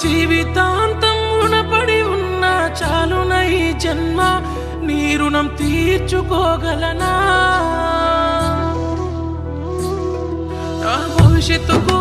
జీవితాంతం రుణపడి ఉన్న చాలున ఈ జన్మ నీ రుణం తీర్చుకోగలనా నా భవిష్యత్తుకు